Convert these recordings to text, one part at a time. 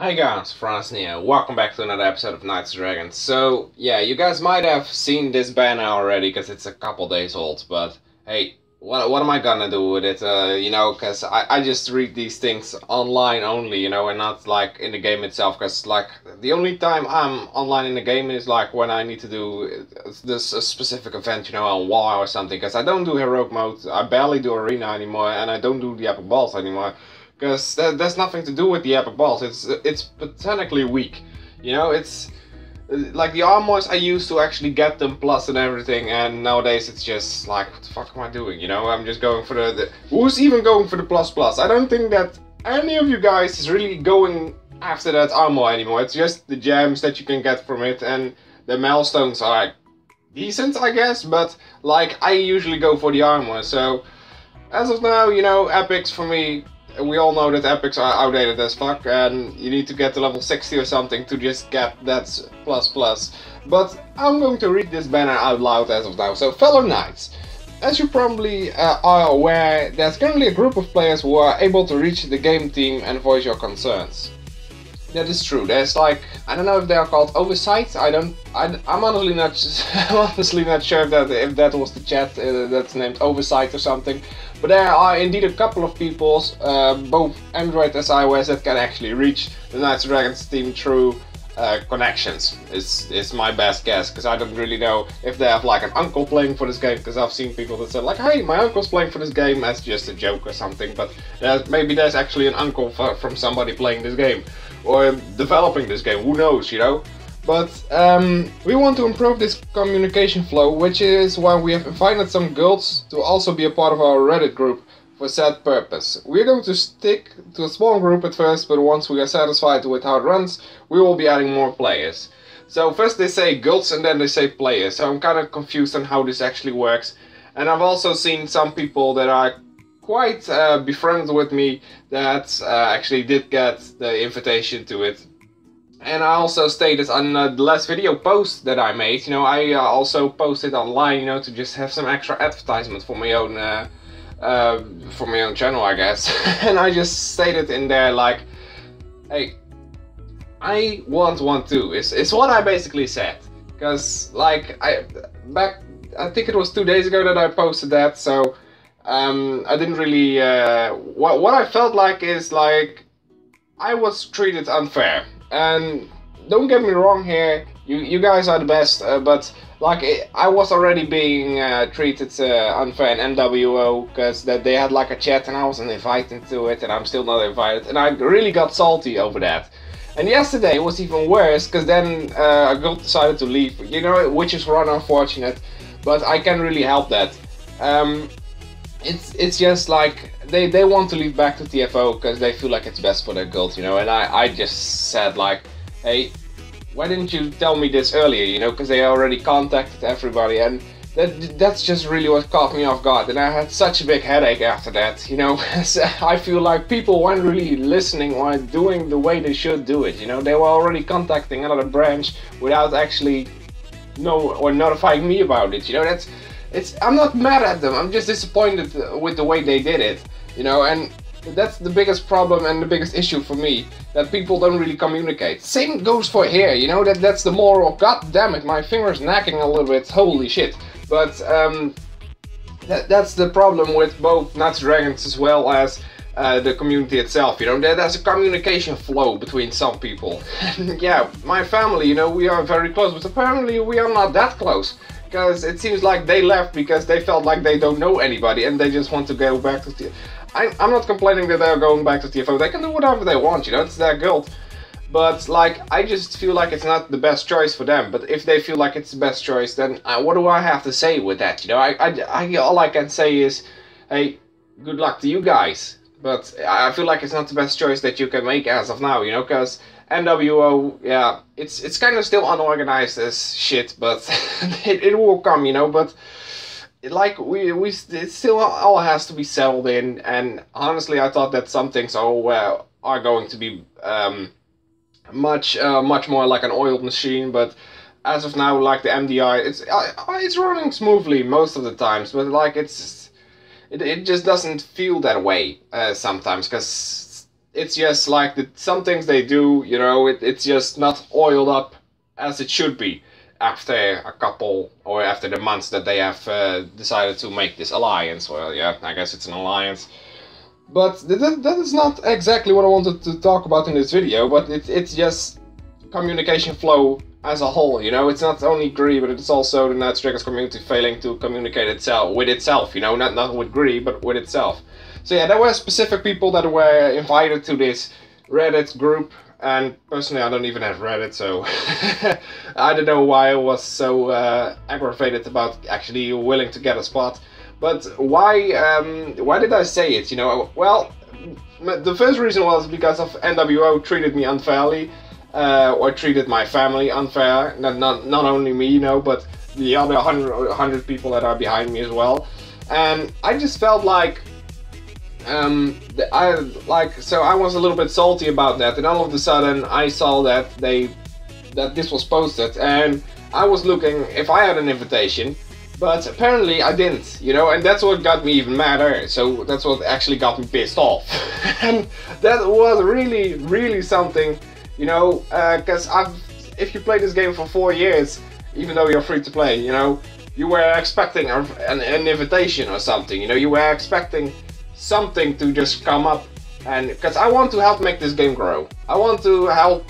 Hi guys, Franz here. Welcome back to another episode of Knights and Dragons. So, yeah, you guys might have seen this banner already because it's a couple days old, but hey, what am I gonna do with it? Because I just read these things online only, and not like in the game itself, because like the only time I'm online in the game is like when I need to do this a specific event, on WoW or something, because I don't do heroic mode, I barely do arena anymore, and I don't do the epic balls anymore. Because there's nothing to do with the epic balls. It's botanically weak, It's like the armors I used to actually get them plus and everything, and nowadays it's just like, what the fuck am I doing? I'm just going for the who's even going for the plus plus? I don't think that any of you guys is really going after that armor anymore. It's just the gems that you can get from it, and the milestones are decent, I guess. But like I usually go for the armor. So as of now, epics for me. We all know that epics are outdated as fuck, and you need to get to level 60 or something to just get that plus plus. But I'm going to read this banner out loud as of now. So, fellow knights, as you probably are aware, there's currently a group of players who are able to reach the game team and voice your concerns. That is true. There's like, I don't know if they are called oversights. I'm honestly not sure if that was the chat that's named oversight or something. But there are indeed a couple of people, both Android as iOS, that can actually reach the Knights and Dragons team through connections. It's my best guess, because I don't really know if they have like an uncle playing for this game, because I've seen people that say like, hey, my uncle's playing for this game as just a joke or something, but maybe there's actually an uncle from somebody playing this game, or developing this game, who knows, But we want to improve this communication flow, which is why we have invited some guilds to also be a part of our Reddit group for said purpose. We're going to stick to a small group at first, but once we are satisfied with how it runs, we will be adding more players. So first they say guilds and then they say players, so I'm kind of confused on how this actually works. And I've also seen some people that are quite befriended with me that actually did get the invitation to it. And I also stated on the last video post that I made, I also posted online, to just have some extra advertisement for my own channel, I guess. And I just stated in there like, hey, I want one too. It's what I basically said, because like I think it was 2 days ago that I posted that, so I didn't really what I felt like is like I was treated unfair. And don't get me wrong here, you guys are the best, but like I was already being treated unfair in NWO, because they had like a chat and I wasn't invited to it, and I'm still not invited, and I really got salty over that. And yesterday was even worse, because then a guild decided to leave, which is rather unfortunate, but I can't really help that. It's just like they want to leave back to TFO because they feel like it's best for their guild, and I just said like, hey, why didn't you tell me this earlier, because they already contacted everybody, and that's just really what caught me off guard, and I had such a big headache after that, I feel like people weren't really listening or doing the way they should do it, they were already contacting another branch without actually notifying me about it, I'm not mad at them, I'm just disappointed with the way they did it, and that's the biggest problem and the biggest issue for me, that people don't really communicate. Same goes for here, that's the moral, god damn it, my finger's knacking a little bit, holy shit. But that's the problem with both Knights and Dragons as well as the community itself, there's a communication flow between some people. Yeah, my family, we are very close, but apparently we are not that close. Because it seems like they left because they felt like they don't know anybody and they just want to go back to TFO. I'm not complaining that they're going back to TFO, they can do whatever they want, it's their guild. But like, I just feel like it's not the best choice for them. But if they feel like it's the best choice, then what do I have to say with that, all I can say is, hey, good luck to you guys. But I feel like it's not the best choice that you can make as of now, because NWO, yeah, it's kind of still unorganized as shit, but it will come, but like it still all has to be settled in, and honestly I thought that some things are going to be much more like an oiled machine, but as of now, like the MDI, it's running smoothly most of the times, but like it just doesn't feel that way sometimes, because it's just like some things they do, you know, it's just not oiled up as it should be after a couple, or after the months that they have decided to make this alliance. Well, yeah, I guess it's an alliance. But that is not exactly what I wanted to talk about in this video, but it's just communication flow as a whole, you know. It's not only Gree, but it's also the Knights & Dragons community failing to communicate with itself, you know, not with Gree, but with itself. So yeah, there were specific people that were invited to this Reddit group, and personally I don't even have Reddit, so I don't know why I was so aggravated about actually willing to get a spot. But why did I say it, you know? Well, the first reason was because of NWO treated me unfairly, or treated my family unfair. Not only me, you know, but the other 100 people that are behind me as well. And I just felt like, so I was a little bit salty about that, and all of a sudden I saw that this was posted, and I was looking if I had an invitation. But apparently I didn't, you know, and that's what got me even madder. So that's what actually got me pissed off. And that was really, really something, you know, because if you play this game for 4 years, even though you're free to play, you know, you were expecting an invitation or something, you know, you were expecting something to just come up. And because I want to help make this game grow. I want to help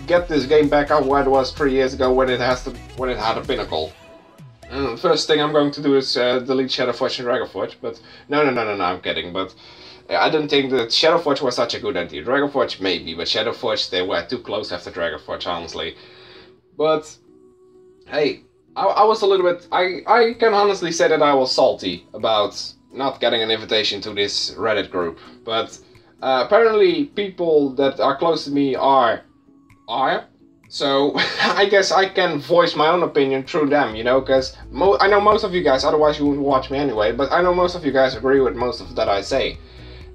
get this game back up where it was 3 years ago when it had a pinnacle. First thing I'm going to do is delete Shadowforge and Dragonforge, but no, I'm kidding, but I don't think that Shadowforge was such a good idea. Dragonforge maybe, but Shadowforge, they were too close after Dragonforge, honestly. But, hey, I was a little bit, I can honestly say that I was salty about not getting an invitation to this Reddit group, but apparently people that are close to me are. So, I guess I can voice my own opinion through them, you know, because I know most of you guys, otherwise you wouldn't watch me anyway, but I know most of you guys agree with most of that I say.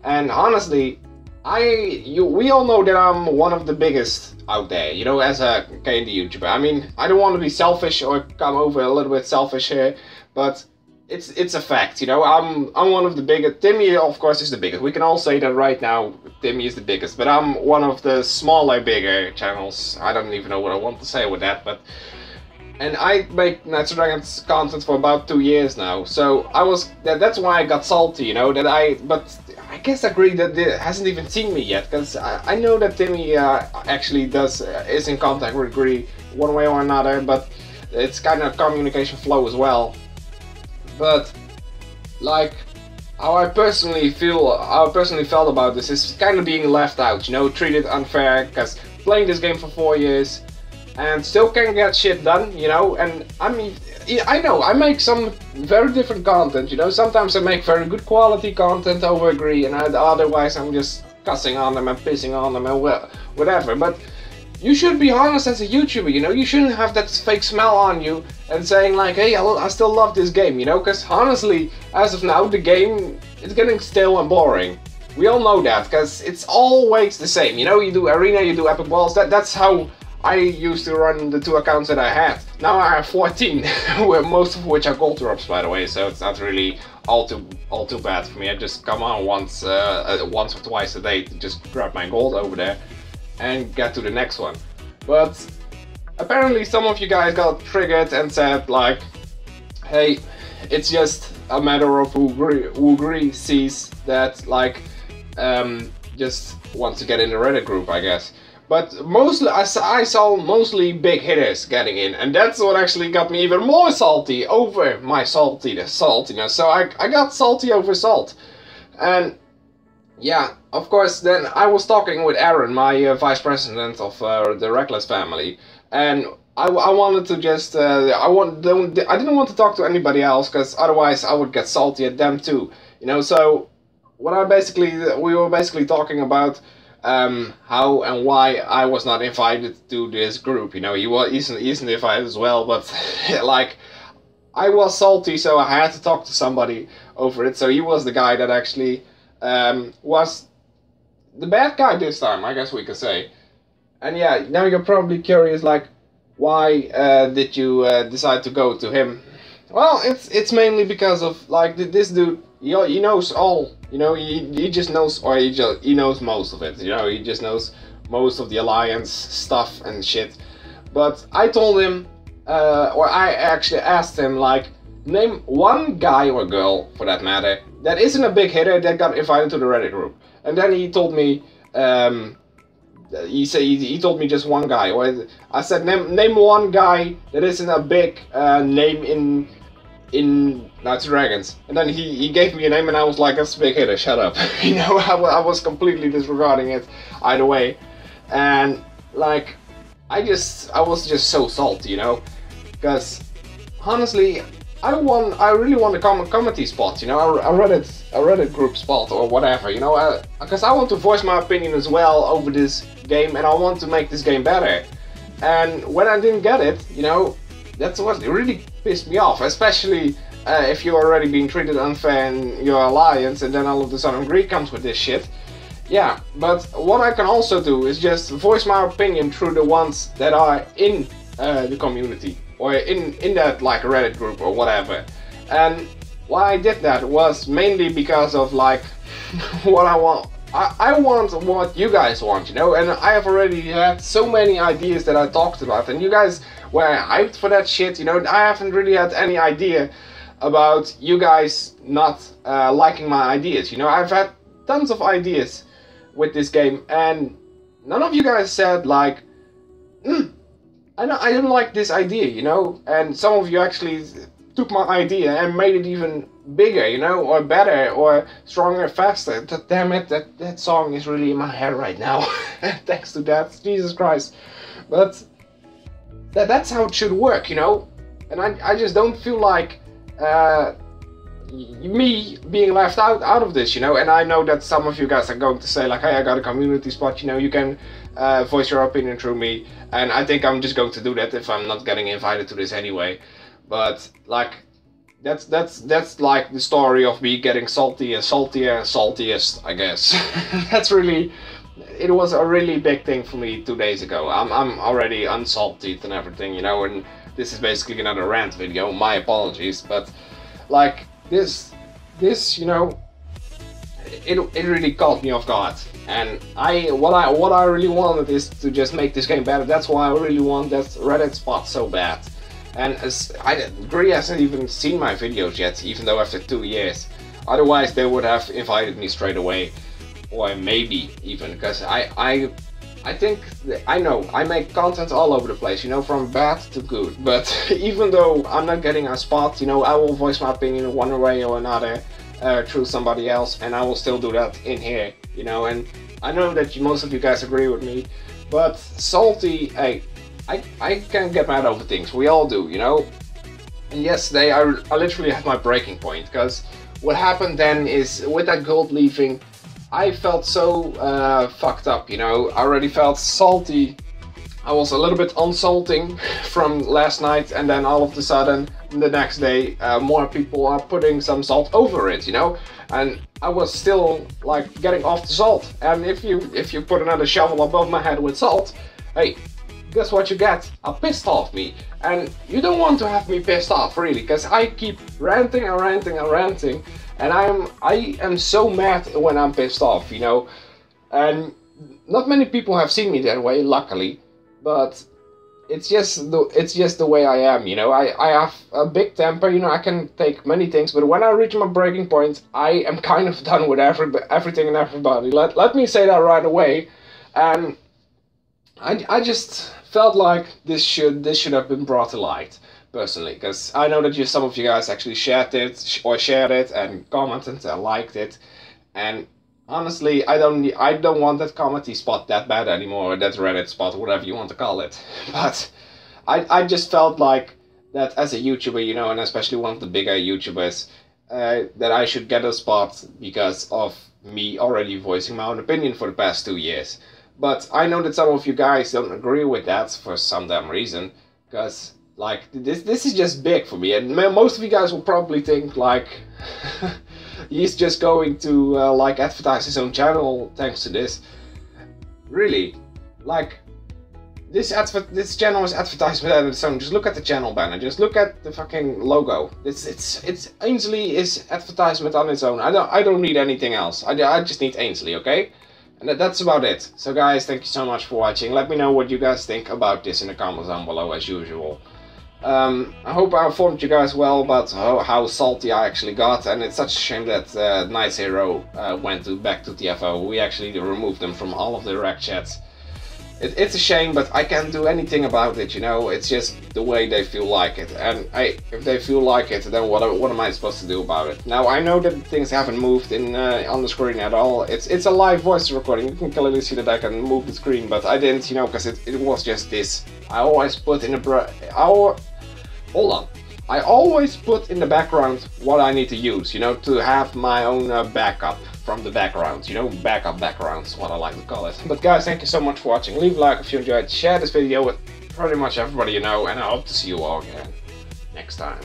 And honestly, we all know that I'm one of the biggest out there, you know, as a KnD YouTuber. I mean, I don't want to be selfish or come over a little bit selfish here, but it's a fact, you know. I'm one of the biggest. Timmy, of course, is the biggest. We can all say that right now. Timmy is the biggest, but I'm one of the smaller, bigger channels. I don't even know what I want to say with that, but. And I make Knights & Dragons content for about 2 years now, so that's why I got salty, you know. But I guess agree that it hasn't even seen me yet, because I know that Timmy actually is in contact with Gree one way or another, but it's kind of communication flow as well. But like how I personally felt about this is kind of being left out, you know, treated unfair, because playing this game for 4 years and still can get shit done, you know. And I mean, I know I make some very different content, you know. Sometimes I make very good quality content over Gree, and otherwise I'm just cussing on them and pissing on them and whatever. But you should be honest as a YouTuber, you know. You shouldn't have that fake smile on you and saying like, hey, I still love this game, you know. Because honestly, as of now, the game is getting stale and boring. We all know that, because it's always the same, you know. You do Arena, you do Epic Balls. That's how I used to run the 2 accounts that I had. Now I have 14, most of which are gold drops, by the way. So it's not really all too bad for me. I just come on once or twice a day to just grab my gold over there and get to the next one. But apparently some of you guys got triggered and said like, hey, it's just a matter of who Gree sees that, like, just wants to get in the Reddit group, I guess. But mostly, I saw mostly big hitters getting in, and that's what actually got me even more salty over my saltiness. So I got salty over salt. And yeah, of course, then I was talking with Aaron, my vice president of the Reckless family, and I wanted to just, I didn't want to talk to anybody else, because otherwise I would get salty at them too, you know. So we were basically talking about how and why I was not invited to this group, you know. He isn't invited as well, but like, I was salty, so I had to talk to somebody over it. So he was the guy that actually was the bad guy this time, I guess we could say. And yeah, now you're probably curious, like, why did you decide to go to him? Well, it's mainly because of, like, this dude, he knows all You know, he just knows, or he knows most of it. You know, he just knows most of the alliance stuff and shit. But I told him, or I actually asked him, like, name one guy or girl, for that matter, that isn't a big hitter that got invited to the Reddit group. And then he told me, he told me just one guy. Or I said, name one guy that isn't a big name in Knights and Dragons. And then he gave me a name, and I was like, that's a big hitter, shut up. You know, I was completely disregarding it either way. And like, I was just so salty, you know, because honestly, I really want a comedy spot, you know, a Reddit group spot or whatever, you know, because I want to voice my opinion as well over this game, and I want to make this game better. And when I didn't get it, you know, that's what really pissed me off, especially if you're already being treated unfair in your alliance, and then all of a sudden Greek comes with this shit. Yeah, but what I can also do is just voice my opinion through the ones that are in the community, or in that like Reddit group or whatever. And why I did that was mainly because of like what I want. I want what you guys want, you know, and I have already had so many ideas that I talked about, and you guys were hyped for that shit, you know. I haven't really had any idea about you guys not liking my ideas, you know. I've had tons of ideas with this game, and none of you guys said like, I don't like this idea, you know. And some of you actually took my idea and made it even bigger, you know, or better, or stronger, faster. Damn it, that song is really in my head right now. Thanks to that, Jesus Christ. But that's how it should work, you know. And I just don't feel like me being left out of this, you know. And I know that some of you guys are going to say like, hey, I got a community spot, you know, you can voice your opinion through me, and I think I'm just going to do that if I'm not getting invited to this anyway. But like, that's like the story of me getting salty and saltier and saltiest, I guess. It was a really big thing for me 2 days ago. I'm already unsalted and everything, you know, and this is basically another rant video, my apologies, but like this, you know, it really caught me off guard. And what I really wanted is to just make this game better. That's why I really want that Reddit spot so bad. And Gree hasn't even seen my videos yet, even though after 2 years. Otherwise they would have invited me straight away, or maybe even, because I think I know I make content all over the place, you know, from bad to good. But even though I'm not getting a spot, you know, I will voice my opinion one way or another through somebody else, and I will still do that in here, you know. And I know that most of you guys agree with me, but salty, hey, I can get mad over things, we all do, you know. And yesterday I literally had my breaking point, because what happened then is, with that gold leaving, I felt so fucked up, you know. I already felt salty. I was a little bit unsalting from last night, and then all of a sudden the next day more people are putting some salt over it, you know. And I was still like getting off the salt, and if you put another shovel above my head with salt, hey, guess what you get? A pissed off me. And you don't want to have me pissed off, really, because I keep ranting and ranting and ranting, and I am so mad when I'm pissed off, you know. And not many people have seen me that way, luckily, but it's just the way I am, you know. I have a big temper, you know. I can take many things, but when I reach my breaking point, I am kind of done with everything and everybody. Let me say that right away. And I just felt like this should have been brought to light, personally, because I know that some of you guys actually shared it and commented and liked it. And honestly, I don't want that comedy spot that bad anymore, or that Reddit spot, whatever you want to call it. But I just felt like that as a YouTuber, you know, and especially one of the bigger YouTubers, that I should get a spot because of me already voicing my own opinion for the past 2 years. But I know that some of you guys don't agree with that for some damn reason, because like this is just big for me, and most of you guys will probably think like he's just going to like advertise his own channel thanks to this. Really, like, this channel is advertised without its own. Just look at the channel banner. Just look at the fucking logo. It's Ainsley is advertisement on its own. I don't need anything else. I just need Ainsley, okay? And that's about it. So guys, thank you so much for watching. Let me know what you guys think about this in the comments down below as usual. I hope I informed you guys well about how salty I actually got, and it's such a shame that Night Hero went back to TFO. We actually removed them from all of the rec chats. It's a shame, but I can't do anything about it, you know. It's just the way they feel like it, and if they feel like it, then what am I supposed to do about it? Now I know that things haven't moved in on the screen at all. It's a live voice recording. You can clearly see that I can move the screen, but I didn't, you know, because it was just this. I always put in I always put in the background what I need to use, you know, to have my own backup from the background, you know, backup backgrounds, what I like to call it. But guys, thank you so much for watching. Leave a like if you enjoyed, share this video with pretty much everybody you know, and I hope to see you all again next time.